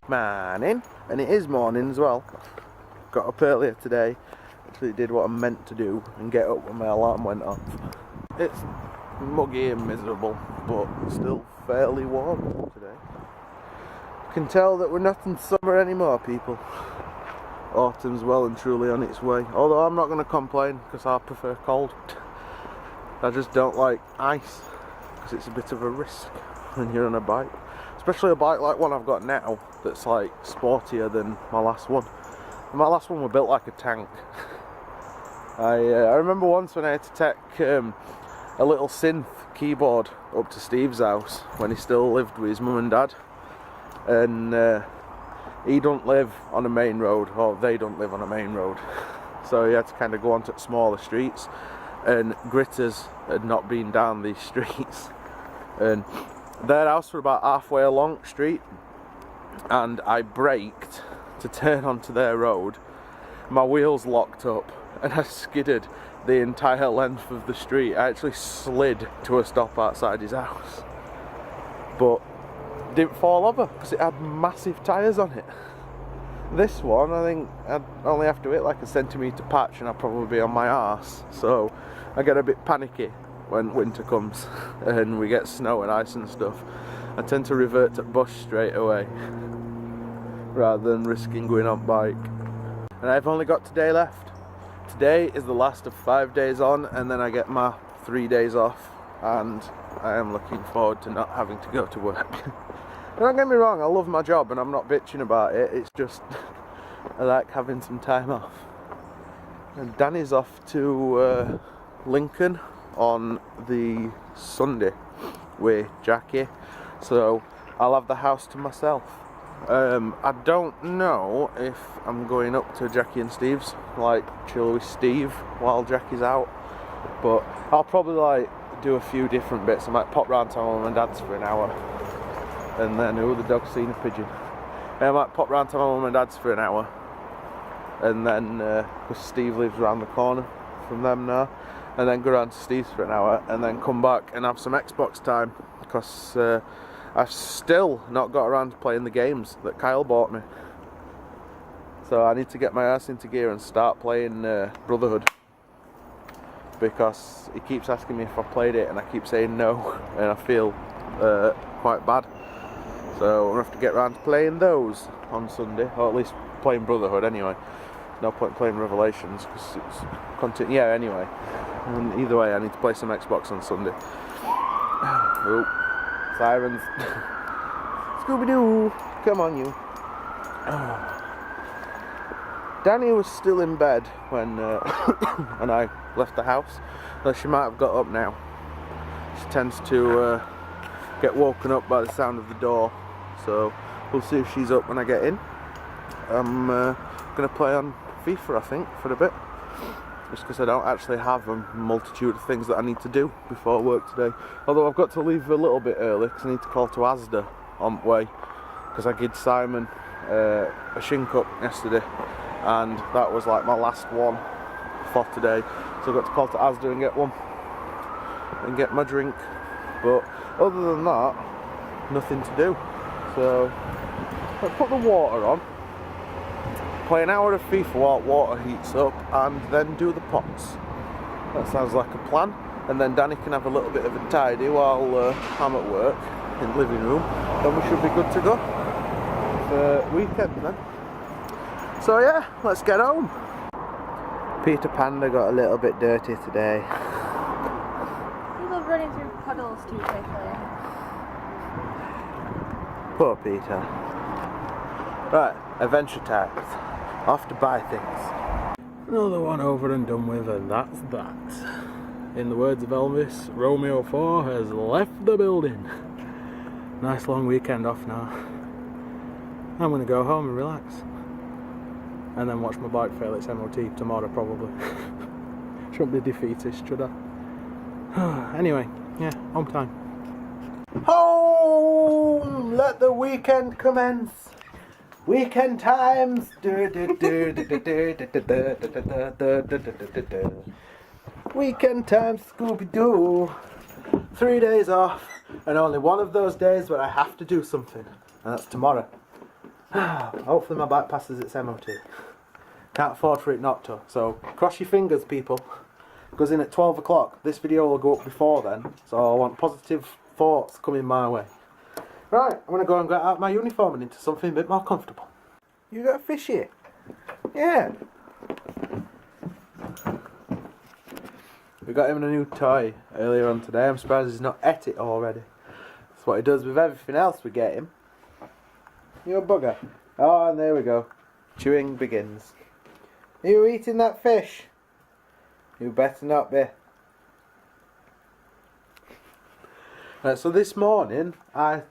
Morning, and it is morning as well. Got up earlier today, actually did what I meant to do and get up when my alarm went off. It's muggy and miserable, but still fairly warm today. You can tell that we're not in summer anymore, people. Autumn's well and truly on its way, although I'm not going to complain because I prefer cold. I just don't like ice because it's a bit of a risk when you're on a bike. Especially a bike like one I've got now that's like sportier than my last one. And my last one was built like a tank. I remember once when I had to take a little synth keyboard up to Steve's house when he still lived with his mum and dad. And he don't live on a main road, or they don't live on a main road. So he had to kind of go onto smaller streets, and gritters had not been down these streets. And their house were about halfway along the street, and I braked to turn onto their road. My wheels locked up and I skidded the entire length of the street. I actually slid to a stop outside his house, but didn't fall over because it had massive tyres on it. This one, I think I'd only have to hit like a centimetre patch and I'd probably be on my arse. So I get a bit panicky when winter comes and we get snow and ice and stuff. I tend to revert to bus straight away rather than risking going on bike. And I've only got today left. Today is the last of 5 days on, and then I get my 3 days off, and I am looking forward to not having to go to work. Don't get me wrong, I love my job and I'm not bitching about it, it's just I like having some time off. And Danny's off to Lincoln on the Sunday with Jackie, so I'll have the house to myself. I don't know if I'm going up to Jackie and Steve's, like chill with Steve while Jackie's out, but I'll probably like do a few different bits. I might pop round to my mum and dad's for an hour, and then the dog's seen a pigeon. I might pop round to my mum and dad's for an hour, and then because Steve lives around the corner from them now, and then go round to Steve's for an hour, and then come back and have some Xbox time, because I've still not got around to playing the games that Kyle bought me. So I need to get my ass into gear and start playing Brotherhood, because he keeps asking me if I've played it and I keep saying no, and I feel quite bad. So I'm going to have to get around to playing those on Sunday, or at least playing Brotherhood anyway. No point playing Revelations because it's content. Yeah, anyway. And either way, I need to play some Xbox on Sunday. Oh, sirens. Scooby-Doo, come on you. Danny was still in bed when when I left the house, though she might have got up now. She tends to get woken up by the sound of the door, so we'll see if she's up when I get in. I'm going to play on FIFA, I think, for a bit, just because I don't actually have a multitude of things that I need to do before work today. Although I've got to leave a little bit early because I need to call to Asda on the way, because I gave Simon a shin cup yesterday, and that was like my last one for today. So I've got to call to Asda and get one and get my drink. But other than that, nothing to do. So let's put the water on, play an hour of FIFA while water heats up, and then do the pots. That sounds like a plan. And then Danny can have a little bit of a tidy while I'm at work in the living room. Then we should be good to go for weekend then. So yeah, let's get home. Peter Panda got a little bit dirty today. You love running through puddles too quickly. Poor Peter. Right, adventure time. Off to buy things. Another one over and done with, and that's that. In the words of Elvis, Romeo 4 has left the building. Nice long weekend off now. I'm going to go home and relax. And then watch my bike fail its MOT tomorrow probably. Shouldn't be defeatist, should I? Anyway, yeah, home time. Home! Let the weekend commence! Weekend times! Weekend times, Scooby-Doo! 3 days off, and only one of those days where I have to do something, and that's tomorrow. Hopefully my bike passes its MOT. Can't afford for it not to. So cross your fingers, people. Goes in at 12 o'clock. This video will go up before then. So I want positive thoughts coming my way. Right, I'm going to go and get out my uniform and into something a bit more comfortable. You got a fish here? Yeah. We got him a new toy earlier on today. I'm surprised he's not ate it already. That's what he does with everything else we get him. You a bugger. Oh, and there we go. Chewing begins. Are you eating that fish? You better not be. Right, so this morning I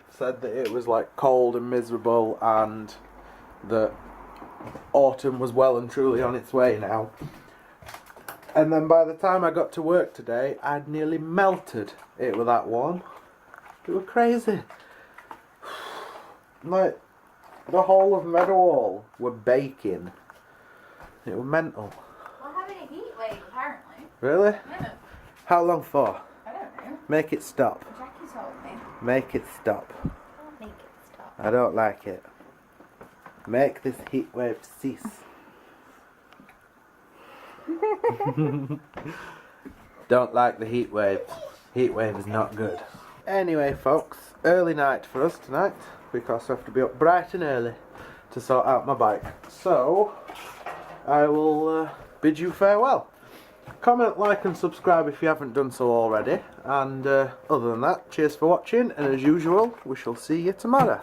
said that it was like cold and miserable and that autumn was well and truly on its way now. And then by the time I got to work today, I'd nearly melted. It was that warm. It was crazy. Like, the whole of Meadowall were baking. It was mental. We're having a heat wave, apparently. Really? Yeah. How long for? I don't know. Make it stop. Jackie told me. Make it stop. Don't make it stop. I don't like it. Make this heat wave cease. Don't like the heat wave. Heat wave is not good. Anyway, folks, early night for us tonight because I have to be up bright and early to sort out my bike. So, I will bid you farewell. Comment, like and subscribe if you haven't done so already. And other than that, cheers for watching, and as usual, we shall see you tomorrow.